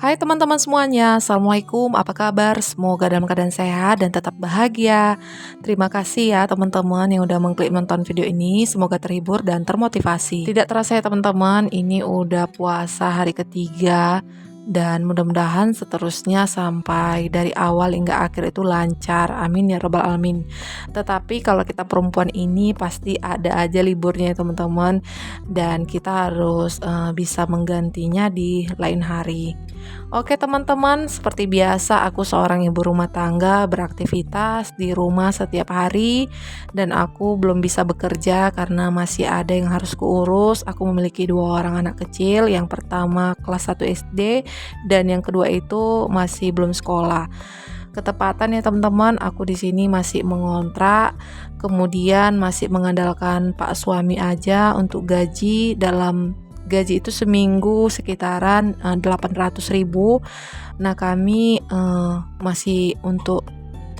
Hai teman-teman semuanya, Assalamualaikum, apa kabar? Semoga dalam keadaan sehat dan tetap bahagia. Terima kasih ya teman-teman yang udah mengklik nonton video ini, semoga terhibur dan termotivasi. Tidak terasa ya teman-teman, ini udah puasa hari ketiga dan mudah-mudahan seterusnya sampai dari awal hingga akhir itu lancar, amin ya robbal alamin. Tetapi kalau kita perempuan ini pasti ada aja liburnya ya teman-teman, dan kita harus bisa menggantinya di lain hari. Oke teman-teman, seperti biasa aku seorang ibu rumah tangga beraktivitas di rumah setiap hari dan aku belum bisa bekerja karena masih ada yang harus kuurus. Aku memiliki 2 orang anak kecil, yang pertama kelas 1 SD dan yang kedua itu masih belum sekolah. Ketepatan ya teman-teman, aku di sini masih mengontrak, kemudian masih mengandalkan pak suami aja untuk gaji. Dalam gaji itu seminggu sekitaran 800.000. Nah kami masih untuk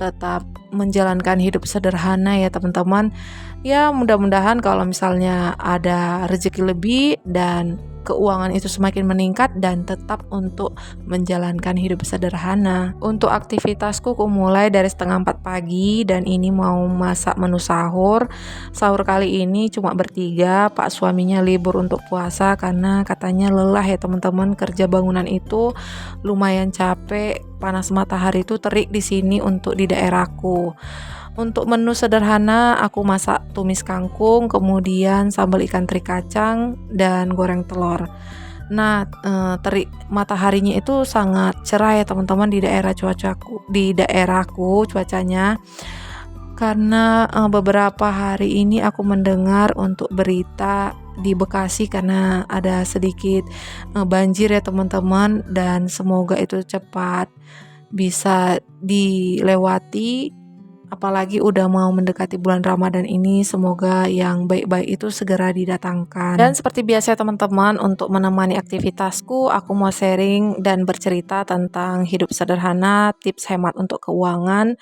tetap menjalankan hidup sederhana ya teman-teman. Ya mudah-mudahan kalau misalnya ada rezeki lebih dan keuangan itu semakin meningkat dan tetap untuk menjalankan hidup sederhana. Untuk aktivitasku aku mulai dari 3:30 pagi dan ini mau masak menu sahur. Sahur kali ini cuma bertiga, pak suaminya libur untuk puasa karena katanya lelah ya teman-teman, kerja bangunan itu lumayan capek, panas matahari itu terik di sini untuk di daerahku. Untuk menu sederhana aku masak tumis kangkung, kemudian sambal ikan teri kacang dan goreng telur. Nah, terik mataharinya itu sangat cerah ya teman-teman di daerahku cuacanya. Karena beberapa hari ini aku mendengar untuk berita di Bekasi karena ada sedikit banjir ya teman-teman, dan semoga itu cepat bisa dilewati, apalagi udah mau mendekati bulan Ramadan ini, semoga yang baik-baik itu segera didatangkan. Dan seperti biasa teman-teman, untuk menemani aktivitasku, aku mau sharing dan bercerita tentang hidup sederhana, tips hemat untuk keuangan.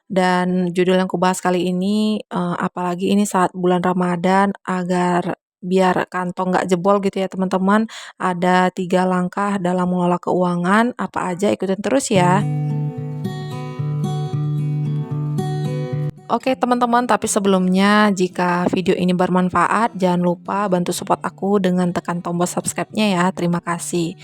Dan judul yang kubahas kali ini, apalagi ini saat bulan Ramadan, agar biar kantong nggak jebol gitu ya teman-teman, ada 3 langkah dalam mengelola keuangan. Apa aja, ikutin terus ya. Oke teman-teman, tapi sebelumnya jika video ini bermanfaat, jangan lupa bantu support aku dengan tekan tombol subscribe-nya ya, terima kasih.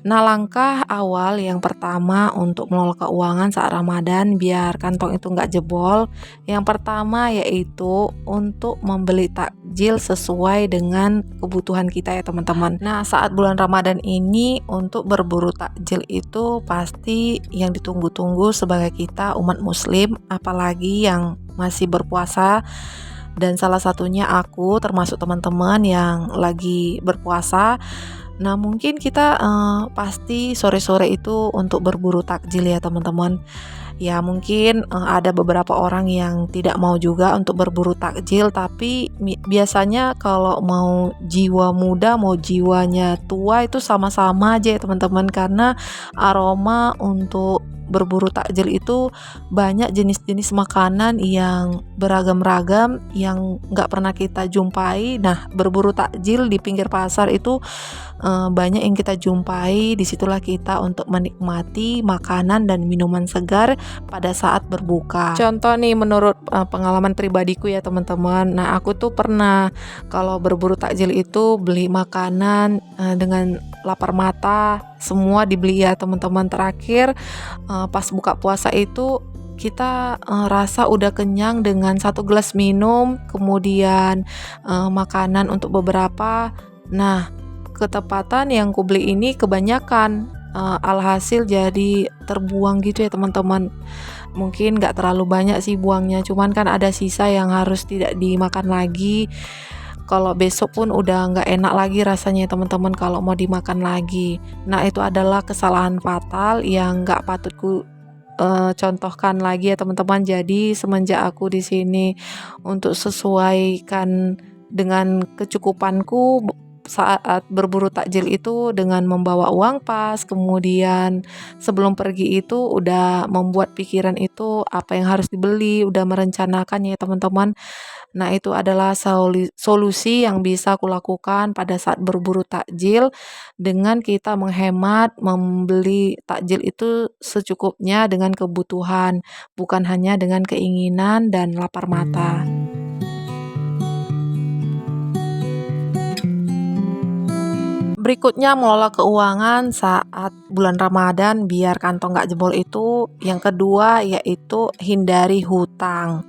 Nah langkah awal yang pertama untuk mengelola keuangan saat Ramadan biar kantong itu nggak jebol, yang pertama yaitu untuk membeli takjil sesuai dengan kebutuhan kita ya teman-teman. Nah saat bulan Ramadan ini untuk berburu takjil itu pasti yang ditunggu-tunggu sebagai kita umat muslim, apalagi yang masih berpuasa, dan salah satunya aku termasuk teman-teman yang lagi berpuasa. Nah mungkin kita pasti sore-sore itu untuk berburu takjil ya teman-teman. Ya mungkin ada beberapa orang yang tidak mau juga untuk berburu takjil, tapi biasanya kalau mau jiwa muda mau jiwanya tua itu sama-sama aja ya teman-teman, karena aroma untuk berburu takjil itu banyak jenis-jenis makanan yang beragam-ragam yang nggak pernah kita jumpai. Nah berburu takjil di pinggir pasar itu banyak yang kita jumpai. Disitulah kita untuk menikmati makanan dan minuman segar pada saat berbuka. Contoh nih menurut pengalaman pribadiku ya teman-teman. Nah aku tuh pernah kalau berburu takjil itu beli makanan dengan lapar mata, semua dibeli ya teman-teman. Terakhir pas buka puasa itu kita rasa udah kenyang dengan 1 gelas minum, kemudian makanan untuk beberapa. Nah ketepatan yang kubeli ini kebanyakan, alhasil jadi terbuang gitu ya teman-teman. Mungkin gak terlalu banyak sih buangnya, cuman kan ada sisa yang harus tidak dimakan lagi. Kalau besok pun udah nggak enak lagi rasanya teman-teman kalau mau dimakan lagi. Nah itu adalah kesalahan fatal yang nggak patut ku contohkan lagi ya teman-teman. Jadi semenjak aku di sini untuk sesuaikan dengan kecukupanku, saat berburu takjil itu dengan membawa uang pas, kemudian sebelum pergi itu udah membuat pikiran itu apa yang harus dibeli, udah merencanakan ya teman-teman. Nah, itu adalah solusi yang bisa aku lakukan pada saat berburu takjil dengan kita menghemat membeli takjil itu secukupnya dengan kebutuhan, bukan hanya dengan keinginan dan lapar mata. Berikutnya mengelola keuangan saat bulan Ramadan biar kantong nggak jebol itu yang kedua yaitu hindari hutang.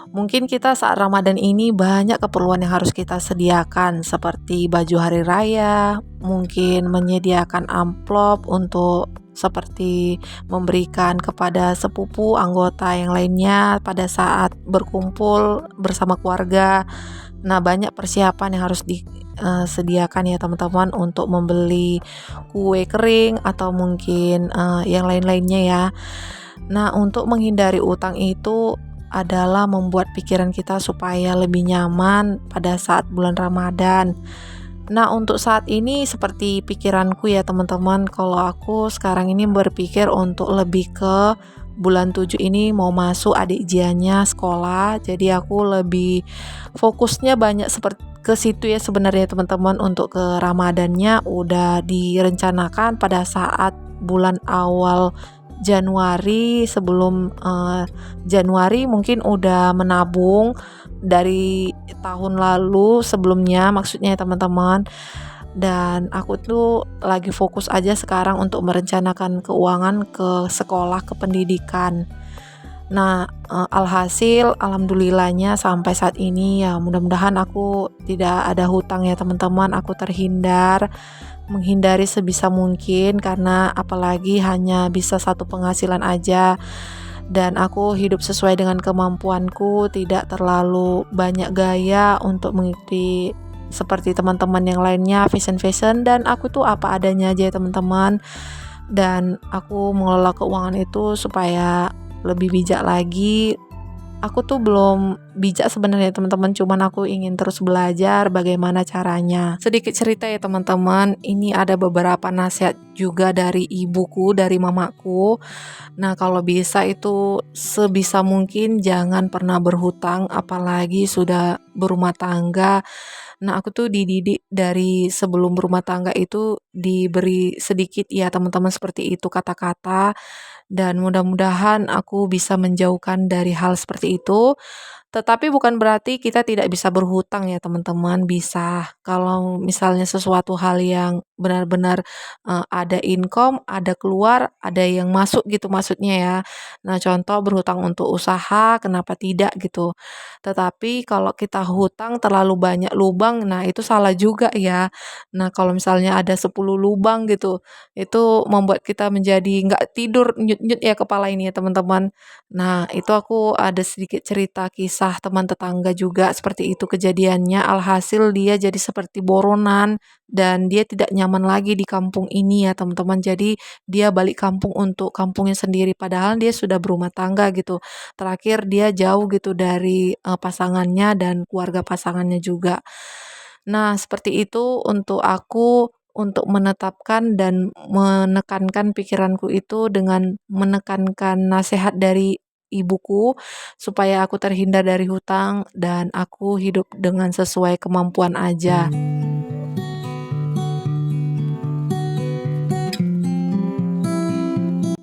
Mungkin kita saat Ramadan ini banyak keperluan yang harus kita sediakan seperti baju hari raya, mungkin menyediakan amplop untuk seperti memberikan kepada sepupu, anggota yang lainnya pada saat berkumpul bersama keluarga. Nah, banyak persiapan yang harus disediakan ya teman-teman untuk membeli kue kering atau mungkin yang lain-lainnya ya. Nah, untuk menghindari utang itu adalah membuat pikiran kita supaya lebih nyaman pada saat bulan Ramadan. Nah, untuk saat ini seperti pikiranku ya teman-teman, kalau aku sekarang ini berpikir untuk lebih ke bulan 7 ini mau masuk adik Jianya sekolah, jadi aku lebih fokusnya banyak seperti ke situ ya sebenarnya teman-teman. Untuk ke Ramadannya udah direncanakan pada saat bulan awal Januari, sebelum Januari mungkin udah menabung dari tahun lalu sebelumnya maksudnya ya teman-teman. Dan aku tuh lagi fokus aja sekarang untuk merencanakan keuangan ke sekolah, ke pendidikan. Nah, alhasil alhamdulillahnya sampai saat ini ya mudah-mudahan aku tidak ada hutang ya teman-teman. Aku menghindari sebisa mungkin karena apalagi hanya bisa satu penghasilan aja dan aku hidup sesuai dengan kemampuanku, tidak terlalu banyak gaya untuk mengikuti seperti teman-teman yang lainnya fashion dan aku tuh apa adanya aja ya teman-teman. Dan aku mengelola keuangan itu supaya lebih bijak lagi. Aku tuh belum bijak sebenarnya teman-teman, cuman aku ingin terus belajar bagaimana caranya. Sedikit cerita ya teman-teman, ini ada beberapa nasihat juga dari ibuku, dari mamaku. Nah, kalau bisa itu sebisa mungkin jangan pernah berhutang, apalagi sudah berumah tangga. Nah, aku tuh dididik dari sebelum berumah tangga itu diberi sedikit ya teman-teman seperti itu kata-kata, dan mudah-mudahan aku bisa menjauhkan dari hal seperti itu. Tetapi bukan berarti kita tidak bisa berhutang ya teman-teman, bisa. Kalau misalnya sesuatu hal yang benar-benar ada income, ada keluar, ada yang masuk gitu maksudnya ya. Nah, contoh berhutang untuk usaha, kenapa tidak gitu. Tetapi kalau kita hutang terlalu banyak lubang, nah itu salah juga ya. Nah, kalau misalnya ada 10 lubang gitu, itu membuat kita menjadi nggak tidur, nyut-nyut ya kepala ini ya teman-teman. Nah, itu aku ada sedikit cerita kisah teman tetangga juga seperti itu kejadiannya. Alhasil dia jadi seperti boronan dan dia tidak nyaman lagi di kampung ini ya teman-teman. Jadi dia balik kampung untuk kampungnya sendiri padahal dia sudah berumah tangga gitu. Terakhir dia jauh gitu dari pasangannya dan keluarga pasangannya juga. Nah, seperti itu untuk aku untuk menetapkan dan menekankan pikiranku itu dengan menekankan nasihat dari ibuku supaya aku terhindar dari hutang dan aku hidup dengan sesuai kemampuan aja.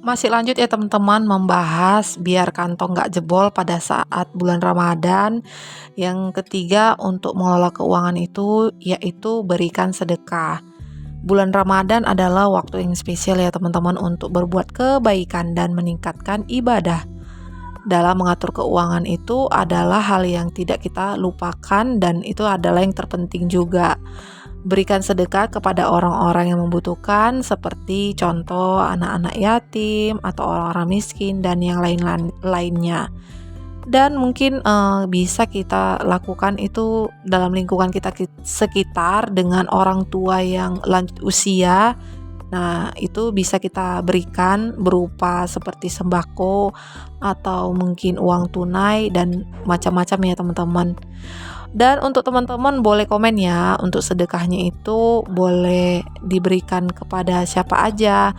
Masih lanjut ya teman-teman membahas biar kantong nggak jebol pada saat bulan Ramadan. Yang ketiga untuk mengelola keuangan itu yaitu berikan sedekah. Bulan Ramadan adalah waktu yang spesial ya teman-teman untuk berbuat kebaikan dan meningkatkan ibadah. Dalam mengatur keuangan itu adalah hal yang tidak kita lupakan dan itu adalah yang terpenting juga. Berikan sedekah kepada orang-orang yang membutuhkan seperti contoh anak-anak yatim atau orang-orang miskin dan yang lainnya. Dan mungkin bisa kita lakukan itu dalam lingkungan kita sekitar dengan orang tua yang lanjut usia. Nah, itu bisa kita berikan berupa seperti sembako atau mungkin uang tunai dan macam-macam ya teman-teman. Dan untuk teman-teman boleh komen ya, untuk sedekahnya itu boleh diberikan kepada siapa aja.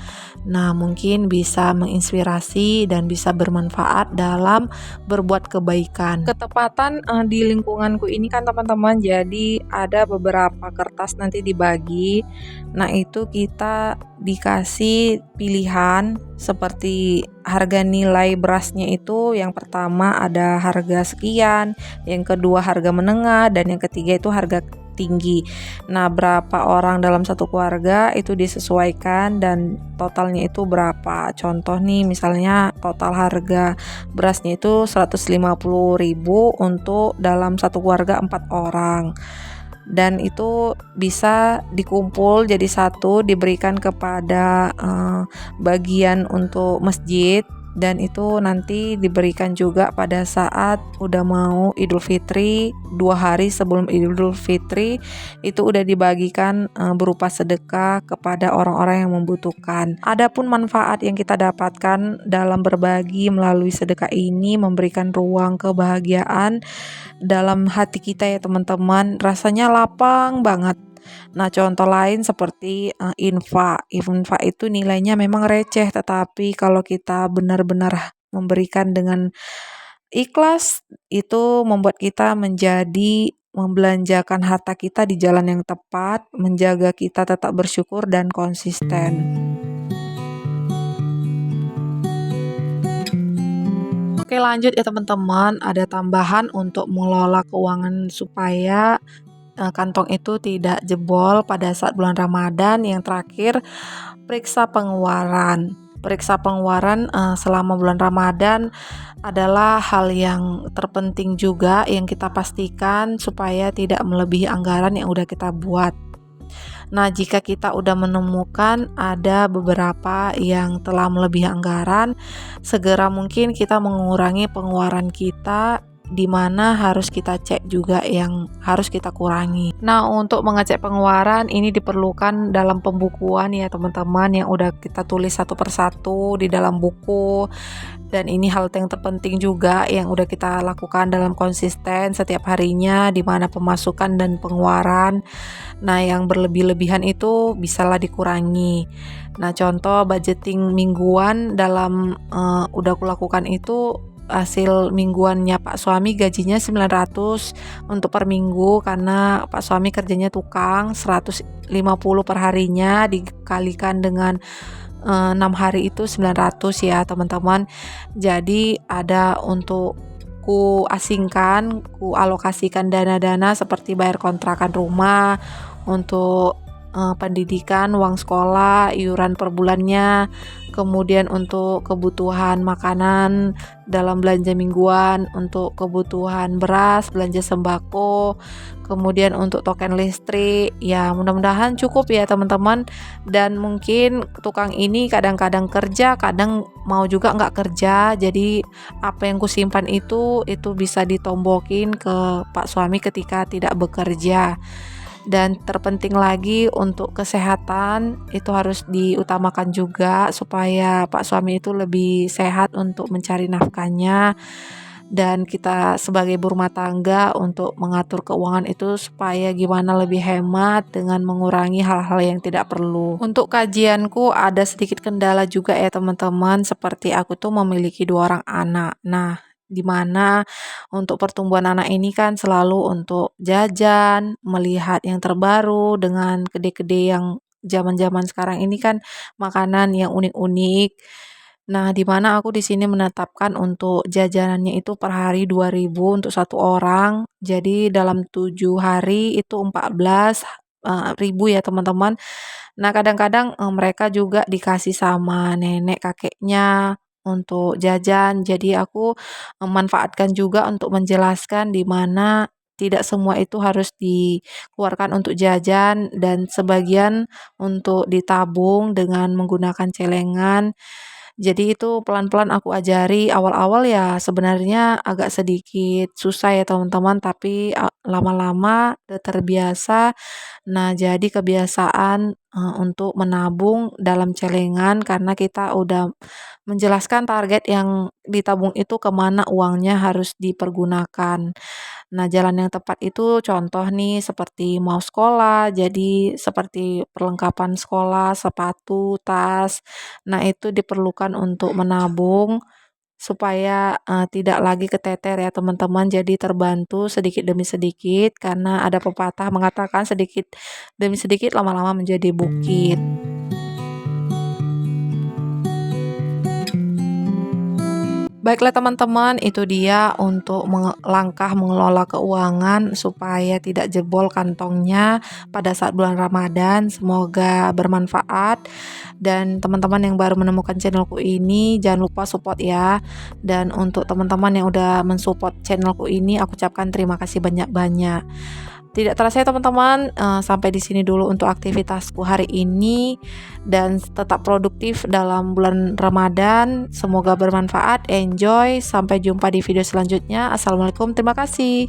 Nah, mungkin bisa menginspirasi dan bisa bermanfaat dalam berbuat kebaikan. Ketepatan di lingkunganku ini kan teman-teman, jadi ada beberapa kertas nanti dibagi. Nah, itu kita dikasih pilihan seperti harga nilai berasnya itu, yang pertama ada harga sekian, yang kedua harga menengah, dan yang ketiga itu harga tinggi. Nah, berapa orang dalam satu keluarga itu disesuaikan dan totalnya itu berapa. Contoh nih, misalnya total harga berasnya itu 150.000 untuk dalam satu keluarga 4 orang. Dan itu bisa dikumpul jadi satu, diberikan kepada bagian untuk masjid, dan itu nanti diberikan juga pada saat udah mau Idul Fitri. 2 hari sebelum Idul Fitri itu udah dibagikan berupa sedekah kepada orang-orang yang membutuhkan. Adapun manfaat yang kita dapatkan dalam berbagi melalui sedekah ini memberikan ruang kebahagiaan dalam hati kita ya teman-teman, rasanya lapang banget. Nah, contoh lain seperti infak. Infak itu nilainya memang receh, tetapi kalau kita benar-benar memberikan dengan ikhlas, itu membuat kita menjadi membelanjakan harta kita di jalan yang tepat, menjaga kita tetap bersyukur dan konsisten. Oke, lanjut ya teman-teman, ada tambahan untuk mengelola keuangan supaya kantong itu tidak jebol pada saat bulan Ramadan. Yang terakhir, periksa pengeluaran. Periksa pengeluaran selama bulan Ramadan adalah hal yang terpenting juga yang kita pastikan supaya tidak melebihi anggaran yang udah kita buat. Nah, jika kita udah menemukan ada beberapa yang telah melebihi anggaran, segera mungkin kita mengurangi pengeluaran kita, di mana harus kita cek juga yang harus kita kurangi. Nah, untuk mengecek pengeluaran ini diperlukan dalam pembukuan ya teman-teman, yang udah kita tulis satu persatu di dalam buku. Dan ini hal yang terpenting juga yang udah kita lakukan dalam konsisten setiap harinya, di mana pemasukan dan pengeluaran. Nah, yang berlebih-lebihan itu bisalah dikurangi. Nah, contoh budgeting mingguan dalam udah aku lakukan itu, hasil mingguannya Pak suami gajinya 900 untuk per minggu, karena Pak suami kerjanya tukang. 150 per harinya dikalikan dengan 6 hari itu 900 ya teman-teman. Jadi ada untuk ku asingkan, ku alokasikan dana-dana seperti bayar kontrakan rumah, untuk pendidikan, uang sekolah, iuran per bulannya, kemudian untuk kebutuhan makanan dalam belanja mingguan, untuk kebutuhan beras, belanja sembako, kemudian untuk token listrik. Ya, mudah-mudahan cukup ya teman-teman. Dan mungkin tukang ini kadang-kadang kerja, kadang mau juga nggak kerja, jadi apa yang kusimpan itu bisa ditombokin ke Pak suami ketika tidak bekerja. Dan terpenting lagi, untuk kesehatan itu harus diutamakan juga supaya Pak suami itu lebih sehat untuk mencari nafkahnya, dan kita sebagai ibu rumah tangga untuk mengatur keuangan itu supaya gimana lebih hemat dengan mengurangi hal-hal yang tidak perlu. Untuk kajianku ada sedikit kendala juga ya teman-teman, seperti aku tuh memiliki 2 orang anak. Nah, di mana untuk pertumbuhan anak ini kan selalu untuk jajan, melihat yang terbaru dengan gede-gede yang zaman-zaman sekarang ini kan, makanan yang unik-unik. Nah, di mana aku di sini menetapkan untuk jajanannya itu per hari 2.000 untuk satu orang. Jadi dalam 7 hari itu 14 ribu ya teman-teman. Nah, kadang-kadang mereka juga dikasih sama nenek kakeknya untuk jajan. Jadi aku memanfaatkan juga untuk menjelaskan di mana tidak semua itu harus dikeluarkan untuk jajan, dan sebagian untuk ditabung dengan menggunakan celengan. Jadi itu pelan-pelan aku ajari. Awal-awal ya sebenarnya agak sedikit susah ya teman-teman, tapi lama-lama udah terbiasa. Nah, jadi kebiasaan untuk menabung dalam celengan, karena kita udah menjelaskan target yang ditabung itu kemana uangnya harus dipergunakan. Nah, jalan yang tepat itu contoh nih seperti mau sekolah, jadi seperti perlengkapan sekolah, sepatu, tas. Nah, itu diperlukan untuk menabung supaya, tidak lagi keteter ya teman-teman, jadi terbantu sedikit demi sedikit karena ada pepatah mengatakan sedikit demi sedikit lama-lama menjadi bukit. Baiklah teman-teman, itu dia untuk langkah mengelola keuangan supaya tidak jebol kantongnya pada saat bulan Ramadan. Semoga bermanfaat dan teman-teman yang baru menemukan channelku ini jangan lupa support ya. Dan untuk teman-teman yang udah mensupport channelku ini, aku ucapkan terima kasih banyak-banyak. Tidak terasa ya teman-teman, sampai di sini dulu untuk aktivitasku hari ini dan tetap produktif dalam bulan Ramadan. Semoga bermanfaat, enjoy, sampai jumpa di video selanjutnya. Assalamualaikum, terima kasih.